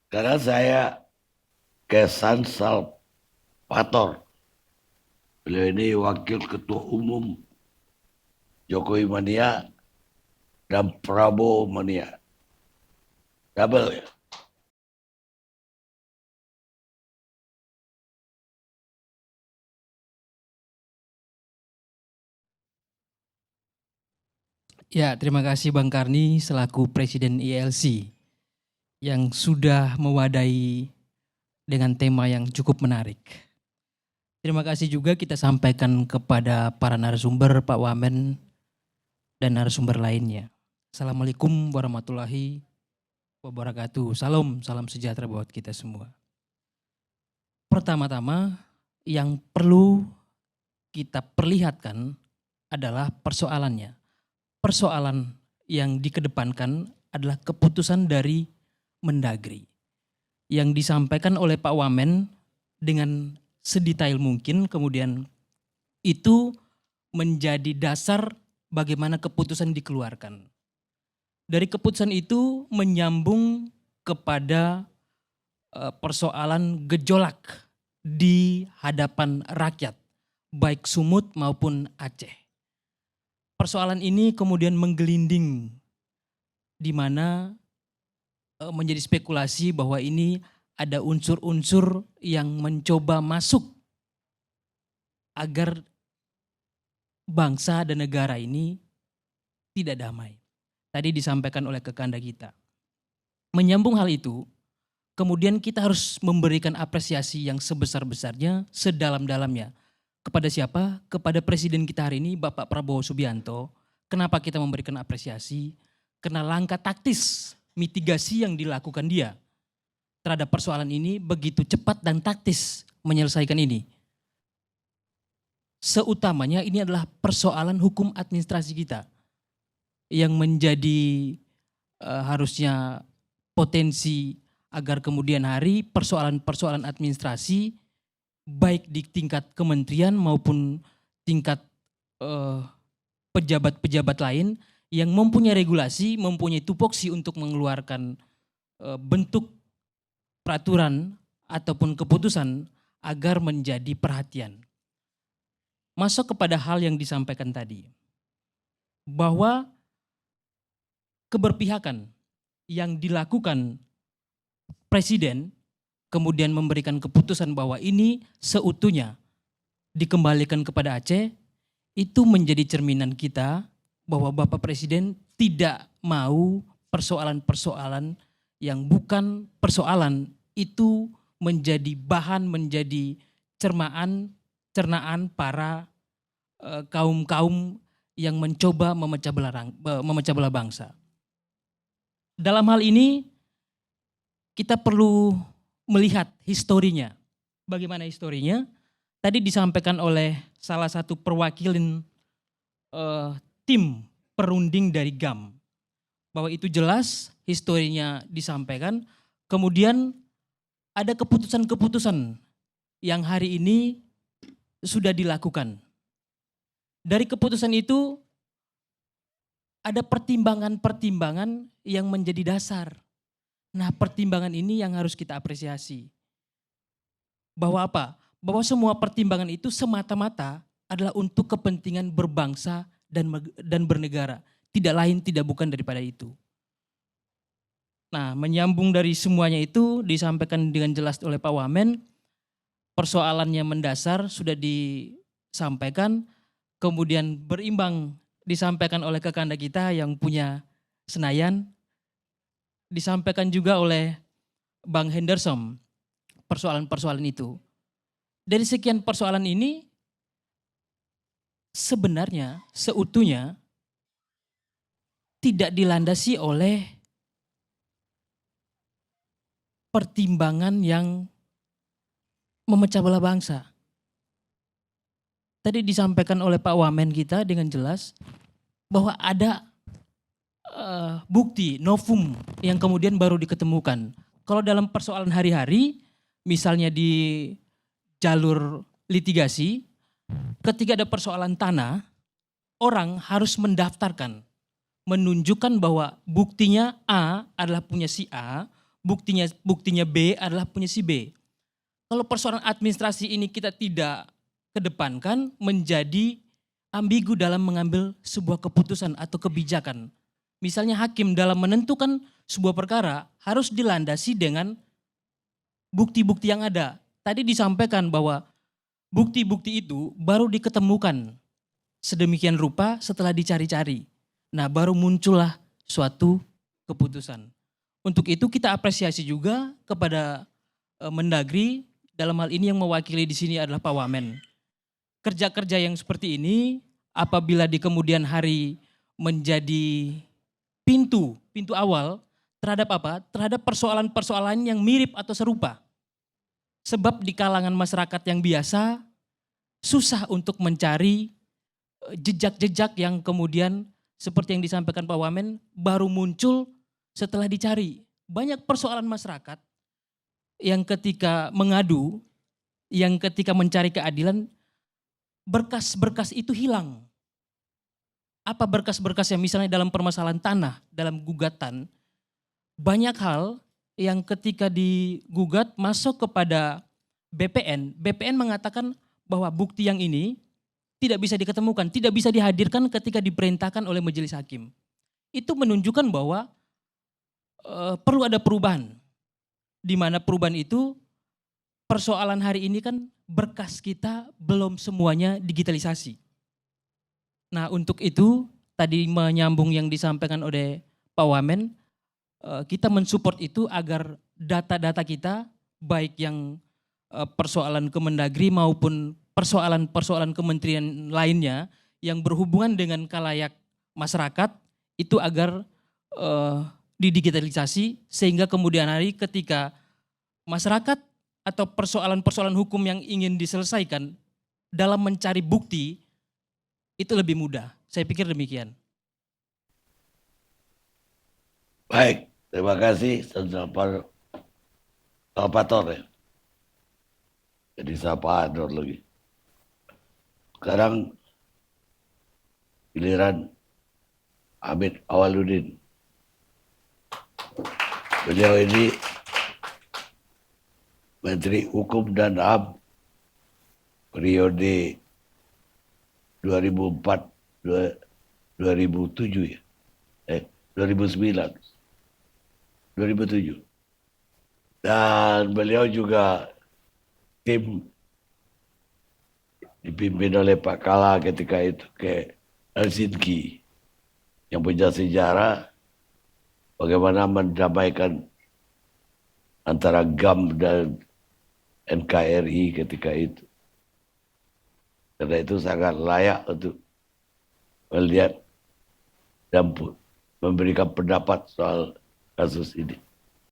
Karena saya Kesan Salvator. Beliau ini Wakil Ketua Umum Jokowi Mania dan Prabowo Mania. Double ya. Ya, terima kasih Bang Karni selaku Presiden ILC yang sudah mewadahi dengan tema yang cukup menarik. Terima kasih juga kita sampaikan kepada para narasumber, Pak Wamen, dan narasumber lainnya. Assalamualaikum warahmatullahi wabarakatuh. Salam sejahtera buat kita semua. Pertama-tama yang perlu kita perlihatkan adalah persoalannya. Persoalan yang dikedepankan adalah keputusan dari Mendagri yang disampaikan oleh Pak Wamen dengan sedetail mungkin, kemudian itu menjadi dasar bagaimana keputusan dikeluarkan. Dari keputusan itu menyambung kepada persoalan gejolak di hadapan rakyat, baik Sumut maupun Aceh. Persoalan ini kemudian menggelinding di mana menjadi spekulasi bahwa ini ada unsur-unsur yang mencoba masuk agar bangsa dan negara ini tidak damai. Tadi disampaikan oleh Kekanda kita. Menyambung hal itu, kemudian kita harus memberikan apresiasi yang sebesar-besarnya, sedalam-dalamnya. Kepada siapa? Kepada Presiden kita hari ini, Bapak Prabowo Subianto. Kenapa kita memberikan apresiasi? Karena langkah taktis mitigasi yang dilakukan dia terhadap persoalan ini begitu cepat dan taktis menyelesaikan ini. Seutamanya ini adalah persoalan hukum administrasi kita yang menjadi harusnya potensi agar kemudian hari persoalan-persoalan administrasi baik di tingkat kementerian maupun tingkat pejabat-pejabat lain yang mempunyai regulasi, mempunyai tupoksi untuk mengeluarkan bentuk peraturan ataupun keputusan agar menjadi perhatian. Masuk kepada hal yang disampaikan tadi, bahwa keberpihakan yang dilakukan Presiden kemudian memberikan keputusan bahwa ini seutuhnya dikembalikan kepada Aceh, itu menjadi cerminan kita bahwa Bapak Presiden tidak mau persoalan-persoalan yang bukan persoalan itu menjadi bahan, menjadi cernaan para kaum-kaum yang mencoba memecah belah bangsa. Dalam hal ini kita perlu melihat historinya. Bagaimana historinya? Tadi disampaikan oleh salah satu perwakilan tim perunding dari GAM, bahwa itu jelas historinya disampaikan. Kemudian ada keputusan-keputusan yang hari ini sudah dilakukan. Dari keputusan itu ada pertimbangan-pertimbangan yang menjadi dasar. Nah, pertimbangan ini yang harus kita apresiasi. Bahwa apa? Bahwa semua pertimbangan itu semata-mata adalah untuk kepentingan berbangsa dan bernegara. Tidak lain, tidak bukan daripada itu. Nah, menyambung dari semuanya itu disampaikan dengan jelas oleh Pak Wamen, persoalannya mendasar sudah disampaikan, kemudian berimbang disampaikan oleh Kekanda kita yang punya Senayan, disampaikan juga oleh Bang Henderson persoalan-persoalan itu. Dari sekian persoalan ini sebenarnya seutuhnya tidak dilandasi oleh pertimbangan yang memecah belah bangsa. Tadi disampaikan oleh Pak Wamen kita dengan jelas bahwa ada bukti novum yang kemudian baru diketemukan. Kalau dalam persoalan hari-hari, misalnya di jalur litigasi, ketika ada persoalan tanah, orang harus mendaftarkan, menunjukkan bahwa buktinya A adalah punya si A, buktinya B adalah punya si B. Kalau persoalan administrasi ini kita tidak kedepankan, menjadi ambigu dalam mengambil sebuah keputusan atau kebijakan. Misalnya hakim dalam menentukan sebuah perkara harus dilandasi dengan bukti-bukti yang ada. Tadi disampaikan bahwa bukti-bukti itu baru diketemukan sedemikian rupa setelah dicari-cari. Nah, baru muncullah suatu keputusan. Untuk itu kita apresiasi juga kepada Mendagri, dalam hal ini yang mewakili di sini adalah Pak Wamen. Kerja-kerja yang seperti ini apabila di kemudian hari menjadi pintu awal terhadap apa? Terhadap persoalan-persoalan yang mirip atau serupa. Sebab di kalangan masyarakat yang biasa susah untuk mencari jejak-jejak yang kemudian seperti yang disampaikan Pak Wamen baru muncul setelah dicari. Banyak persoalan masyarakat yang ketika mengadu, yang ketika mencari keadilan, berkas-berkas itu hilang. Apa berkas-berkas yang misalnya dalam permasalahan tanah, dalam gugatan, banyak hal yang ketika digugat masuk kepada BPN, BPN mengatakan bahwa bukti yang ini tidak bisa diketemukan, tidak bisa dihadirkan ketika diperintahkan oleh majelis hakim. Itu menunjukkan bahwa perlu ada perubahan. Di mana perubahan itu persoalan hari ini kan berkas kita belum semuanya digitalisasi. Nah, untuk itu tadi menyambung yang disampaikan oleh Pak Wamen, kita mensupport itu agar data-data kita baik yang persoalan Kemendagri maupun persoalan-persoalan kementerian lainnya yang berhubungan dengan khalayak masyarakat itu agar didigitalisasi sehingga kemudian hari ketika masyarakat atau persoalan-persoalan hukum yang ingin diselesaikan dalam mencari bukti itu lebih mudah. Saya pikir demikian. Baik, terima kasih Salvator ya. Jadi Salvator lagi. Sekarang giliran Hamid Awaludin. Beliau ini Menteri Hukum dan HAM periode 2004-2007 ya. 2009-2007. Dan beliau juga tim dipimpin oleh Pak Kala ketika itu ke Helsinki yang punya sejarah bagaimana mendamaikan antara GAM dan NKRI ketika itu. Karena itu sangat layak untuk melihat dan memberikan pendapat soal kasus ini.